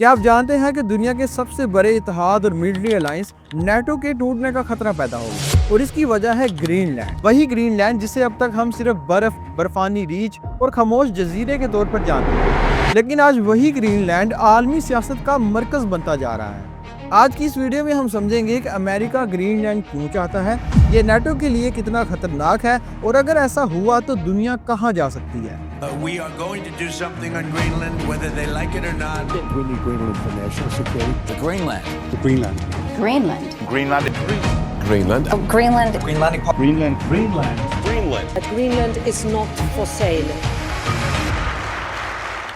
क्या आप जानते हैं कि दुनिया के सबसे बड़े इत्तेहाद और मिलिट्री अलायंस नेटो के टूटने का खतरा पैदा होगा और इसकी वजह है ग्रीनलैंड। वही ग्रीनलैंड जिसे अब तक हम सिर्फ बर्फानी रीच और खामोश जजीरे के तौर पर जानते हैं, लेकिन आज वही ग्रीनलैंड आलमी सियासत का मरकज बनता जा रहा है। आज की इस वीडियो में हम समझेंगे कि अमेरिका ग्रीनलैंड क्यों चाहता है, ये नेटो के लिए कितना खतरनाक है और अगर ऐसा हुआ तो दुनिया कहां जा सकती है। We are going to do something on Greenland, whether they like it or not. We need Greenland for national security. The Greenland. The Greenland. Greenland. Greenland. Greenland. Oh, Greenland. Greenland. Greenland. Greenland. Greenland. Greenland is not for sale.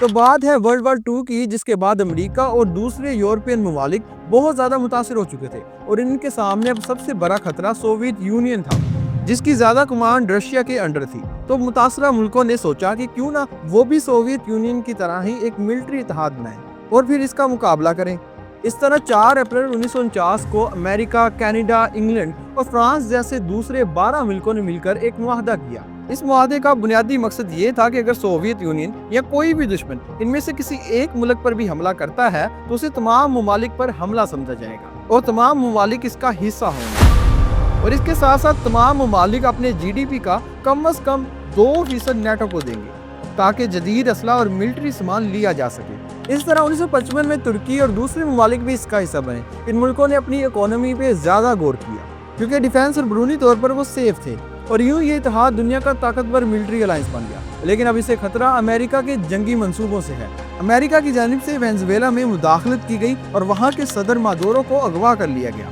तो बात है world war 2 की, जिसके बाद America और दूसरे European ममालिक बहुत ज्यादा मुतासिर हो चुके थे और इनके सामने अब सबसे बड़ा खतरा सोवियत यूनियन था, जिसकी ज्यादा कमांड रशिया के अंडर थी। तो मुतासरा मुल्कों ने सोचा कि क्यों ना वो भी सोवियत यूनियन की तरह ही एक मिलिट्री इत्तेहाद बनाए और फिर इसका मुकाबला करें। इस तरह 4 अप्रैल 1949 को अमेरिका, कनाडा, इंग्लैंड और फ्रांस जैसे दूसरे 12 मुल्कों ने मिलकर एक मुआहदा किया। इस मुआहदे का बुनियादी मकसद ये था कि अगर सोवियत यूनियन या कोई भी दुश्मन इनमें से किसी एक मुल्क पर भी हमला करता है तो उसे तमाम ममालिक पर हमला समझा जाएगा और तमाम ममालिक इसका हिस्सा होंगे और इसके साथ साथ तमाम ममालिक अपने GDP का कम से कम 2% नेटो को देंगे ताकि जदीद असला और मिलिट्री सामान लिया जा सके। इस तरह 1955 में तुर्की और दूसरे ममालिक भी इसका हिस्सा बने। इन मुल्कों ने अपनी इकोनॉमी पे ज्यादा गौर किया क्योंकि डिफेंस और बैरूनी तौर पर वो सेफ थे और यूं ये इत्तेहाद दुनिया का ताकतवर मिलिट्री अलायंस बन गया। लेकिन अब इसे खतरा अमेरिका के जंगी मंसूबों से है। अमेरिका की जानिब से वेनेजुएला में मुदाखलत की गई और वहाँ के सदर मादुरो को अगवा कर लिया गया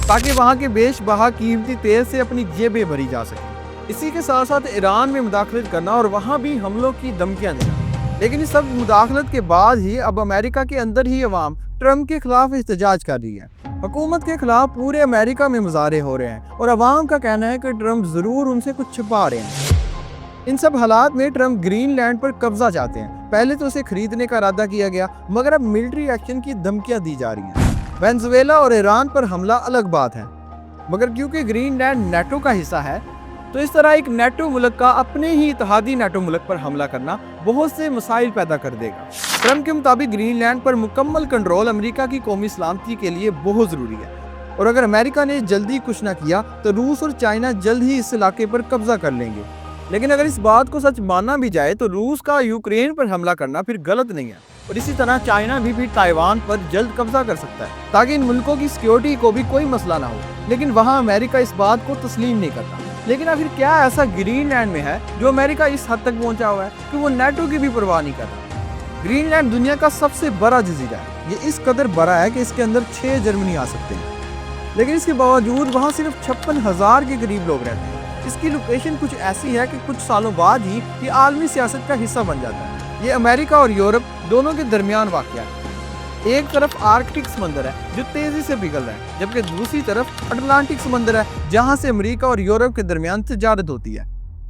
ताकि वहाँ के बेशबहा कीमती तेल से अपनी जेबें भरी जा सके। इसी के साथ साथ ईरान में मुदाखलत करना और वहाँ भी हमलों की धमकियाँ देना। लेकिन इस सब मुदाखलत के बाद ही अब अमेरिका के अंदर ही अवाम ट्रम्प के खिलाफ एहतजाज कर रही है। हुकूमत के खिलाफ पूरे अमेरिका में मुजाहरे हो रहे हैं और अवाम का कहना है कि ट्रम्प जरूर उनसे कुछ छुपा रहे हैं। इन सब हालात में ट्रम्प ग्रीनलैंड पर कब्जा चाहते हैं। पहले तो उसे खरीदने का इरादा किया गया, मगर अब मिलिट्री एक्शन की धमकियां दी जा रही हैं। वेनेजुएला और ईरान पर हमला अलग बात है, मगर क्योंकि ग्रीनलैंड नेटो का हिस्सा है तो इस तरह एक नेटो मुल्क का अपने ही इत्तेहादी नेटो मुल्क पर हमला करना बहुत से मसाइल पैदा कर देगा। ट्रम्प के मुताबिक ग्रीनलैंड पर मुकम्मल कंट्रोल अमेरिका की कौमी सलामती के लिए बहुत ज़रूरी है और अगर अमेरिका ने जल्दी कुछ ना किया तो रूस और चाइना जल्द ही इस इलाके पर कब्जा कर लेंगे। लेकिन अगर इस बात को सच माना भी जाए तो रूस का यूक्रेन पर हमला करना फिर गलत नहीं है और इसी तरह चाइना भी फिर ताइवान पर जल्द कब्जा कर सकता है ताकि इन मुल्कों की सिक्योरिटी को भी कोई मसला ना हो। लेकिन वहाँ अमेरिका इस बात को तस्लीम नहीं करता। लेकिन आखिर क्या ऐसा ग्रीनलैंड में है जो अमेरिका इस हद तक पहुंचा हुआ है कि वो नेटो की भी परवाह नहीं कर रहा। ग्रीनलैंड दुनिया का सबसे बड़ा जजीरा है। ये इस कदर बड़ा है कि इसके अंदर 6 जर्मनी आ सकते हैं, लेकिन इसके बावजूद वहाँ सिर्फ 56,000 के करीब लोग रहते हैं। इसकी लोकेशन कुछ ऐसी है कि कुछ सालों बाद ही ये आलमी सियासत का हिस्सा बन जाता है। ये अमेरिका और यूरोप दोनों के दरमियान वाक़या है। एक तरफ आर्कटिक समंदर है जो तेजी से पिघल रहा है, जबकि दूसरी तरफ अटलांटिक समंदर है जहां से अमेरिका और यूरोप के दरमियान तिजारत होती है।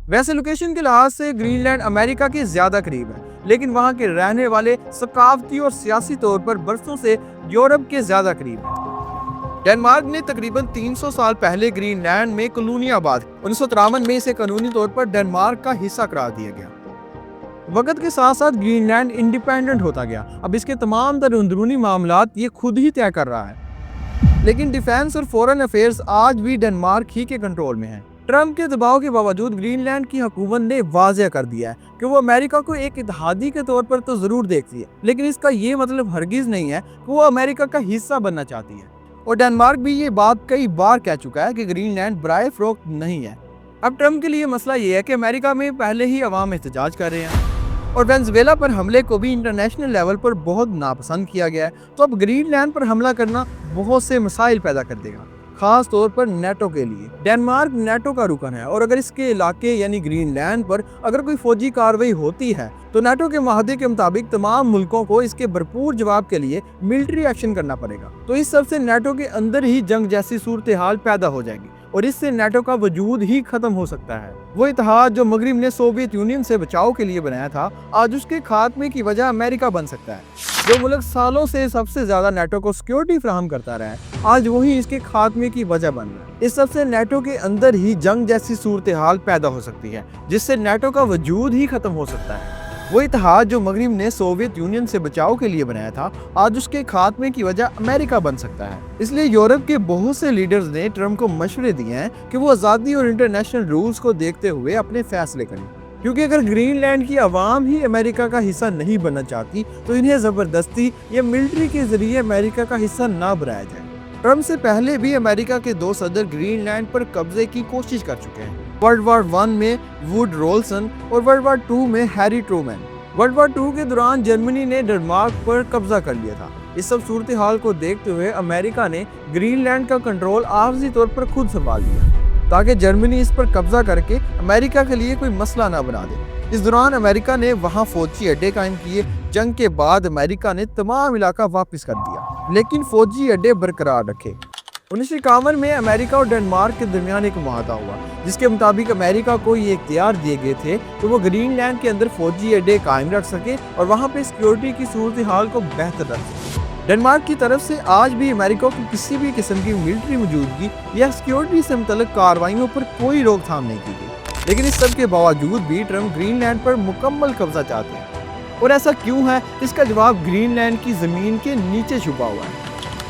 वैसे लोकेशन के लिहाज से ग्रीनलैंड अमेरिका के ज्यादा करीब है, लेकिन वहां के रहने वाले सकाफती और सियासी तौर पर बरसों से यूरोप के ज्यादा करीब है। डेनमार्क ने तकरीबन 300 साल पहले ग्रीनलैंड में कॉलोनियां आबाद 1953 में इसे कानूनी तौर पर डेनमार्क का हिस्सा करार दिया गया। वक्त के साथ साथ ग्रीनलैंड इंडिपेंडेंट होता गया। अब इसके तमाम तर अंदरूनी मामलात ये खुद ही तय कर रहा है, लेकिन डिफेंस और फॉरेन अफेयर्स आज भी डेनमार्क ही के कंट्रोल में है। ट्रम्प के दबाव के बावजूद ग्रीनलैंड की हुकूमत ने वाज़ेह कर दिया है कि वो अमेरिका को एक इत्तेहादी के तौर पर तो जरूर देखती है, लेकिन इसका ये मतलब हरगिज नहीं है कि वो अमेरिका का हिस्सा बनना चाहती है। और डेनमार्क भी ये बात कई बार कह चुका है कि ग्रीनलैंड बराए फरोख्त नहीं है। अब ट्रम्प के लिए मसला ये है कि अमेरिका में पहले ही अवाम एहतजाज कर रहे हैं और वेनेजुएला पर हमले को भी इंटरनेशनल लेवल पर बहुत नापसंद किया गया है। तो अब ग्रीनलैंड पर हमला करना बहुत से मसाइल पैदा कर देगा, खास तौर पर नेटो के लिए। डेनमार्क नेटो का रुकन है और अगर इसके इलाके यानी ग्रीनलैंड पर अगर कोई फौजी कार्रवाई होती है तो नेटो के मुआहदे के मुताबिक तमाम मुल्कों को इसके भरपूर जवाब के लिए मिलिट्री एक्शन करना पड़ेगा। तो इस सबसे नेटो के अंदर ही जंग जैसी सूरत हाल पैदा हो जाएगी और इससे नेटो का वजूद ही खत्म हो सकता है। वो इत्तेहाद जो मगरिब ने सोवियत यूनियन से बचाव के लिए बनाया था, आज उसके खात्मे की वजह अमेरिका बन सकता है। जो मुल्क सालों से सबसे ज्यादा नेटो को सिक्योरिटी फराहम करता रहा है, आज वही इसके खात्मे की वजह बन रहा है। इस सबसे नेटो के अंदर ही जंग जैसी सूरत हाल पैदा हो सकती है जिससे नेटो का वजूद ही खत्म हो सकता है। वो इतिहाद जो मगरिब ने सोवियत यूनियन से बचाव के लिए बनाया था, आज उसके खात्मे की वजह अमेरिका बन सकता है। इसलिए यूरोप के बहुत से लीडर्स ने ट्रम्प को मशवरे दिए हैं कि वो आज़ादी और इंटरनेशनल रूल्स को देखते हुए अपने फैसले करें, क्योंकि अगर ग्रीनलैंड की आवाम ही अमेरिका का हिस्सा नहीं बनना चाहती तो इन्हें ज़बरदस्ती या मिलिट्री के जरिए अमेरिका का हिस्सा ना बनाया जाए। ट्रम्प से पहले भी अमेरिका के 2 सदर ग्रीनलैंड पर कब्जे की कोशिश कर चुके हैं। वर्ल्ड वार 1 में वुड रोल्सन और वर्ल्ड वार 2 में हैरी ट्रूमैन। वर्ल्ड वार 2 के दौरान जर्मनी ने डेनमार्क पर कब्जा कर लिया था। इस सब सूरत हाल को देखते हुए अमेरिका ने ग्रीनलैंड का कंट्रोल आर्जी तौर पर खुद संभाल लिया, ताकि जर्मनी इस पर कब्जा करके अमेरिका के लिए कोई मसला ना बना दे। इस दौरान अमेरिका ने वहां फौजी अड्डे कायम किए। जंग के बाद अमेरिका ने तमाम इलाका वापस कर दिया, लेकिन फौजी अड्डे बरकरार रखे। 1951 में अमेरिका और डेनमार्क के दरमियान एक मुआहदा हुआ, जिसके मुताबिक अमेरिका को ये इख्तियार दिए गए थे कि वो ग्रीनलैंड के अंदर फौजी अड्डे कायम रख सके और वहाँ पे सिक्योरिटी की सूरत हाल को बेहतर रख सके। डेनमार्क की तरफ से आज भी अमेरिका की किसी भी किस्म की मिलिट्री मौजूदगी या सिक्योरिटी से मुतल्लिक कार्रवाइयों पर कोई रोकथाम नहीं की गई। लेकिन इस सब के बावजूद भी ट्रम्प ग्रीनलैंड पर मुकम्मल कब्जा चाहते हैं। और ऐसा क्यों है? इसका जवाब ग्रीनलैंड की ज़मीन के नीचे छुपा हुआ है।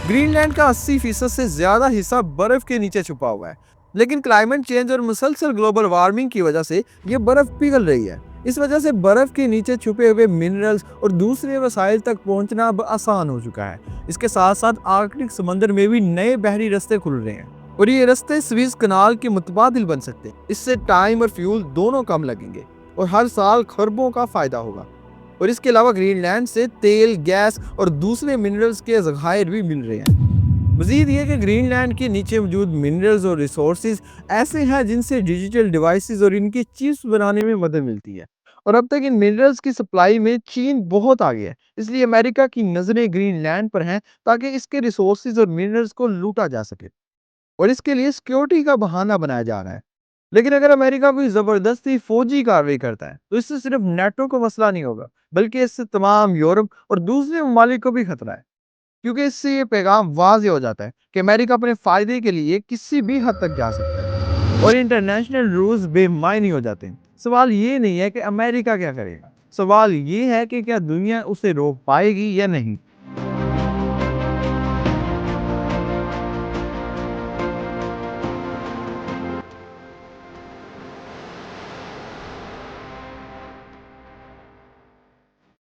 ग्रीनलैंड का 80% से ज़्यादा हिस्सा बर्फ़ के नीचे छुपा हुआ है, लेकिन क्लाइमेट चेंज और मुसलसल ग्लोबल वार्मिंग की वजह से ये बर्फ़ पिघल रही है। इस वजह से बर्फ़ के नीचे छुपे हुए मिनरल्स और दूसरे वसाइल तक पहुंचना अब आसान हो चुका है। इसके साथ साथ आर्कटिक समंदर में भी नए बहरी रास्ते खुल रहे हैं और ये रास्ते स्विस कनाल के मुतबादिल बन सकते हैं। इससे टाइम और फ्यूल दोनों कम लगेंगे और हर साल खरबों का फ़ायदा होगा। और इसके अलावा ग्रीनलैंड से तेल, गैस और दूसरे मिनरल्स के ज़खायर भी मिल रहे हैं। मज़ीद ये कि ग्रीनलैंड के नीचे मौजूद मिनरल्स और रिसोर्सेज ऐसे हैं जिनसे डिजिटल डिवाइसेस और इनकी चिप्स बनाने में मदद मिलती है। और अब तक इन मिनरल्स की सप्लाई में चीन बहुत आगे है, इसलिए अमेरिका की नज़रें ग्रीनलैंड पर हैं ताकि इसके रिसोर्सेज और मिनरल्स को लूटा जा सके और इसके लिए सिक्योरिटी का बहाना बनाया जा रहा है। लेकिन अगर अमेरिका भी ज़बरदस्ती फौजी कार्रवाई करता है तो इससे सिर्फ नेटो को मसला नहीं होगा, बल्कि इससे तमाम यूरोप और दूसरे ममालिक को भी खतरा है, क्योंकि इससे ये पैगाम वाज़ेह हो जाता है कि अमेरिका अपने फ़ायदे के लिए किसी भी हद तक जा सकता है और इंटरनेशनल रूल्स बेमायनी हो जाते हैं। सवाल ये नहीं है कि अमेरिका क्या करेगा, सवाल ये है कि क्या दुनिया उसे रोक पाएगी या नहीं।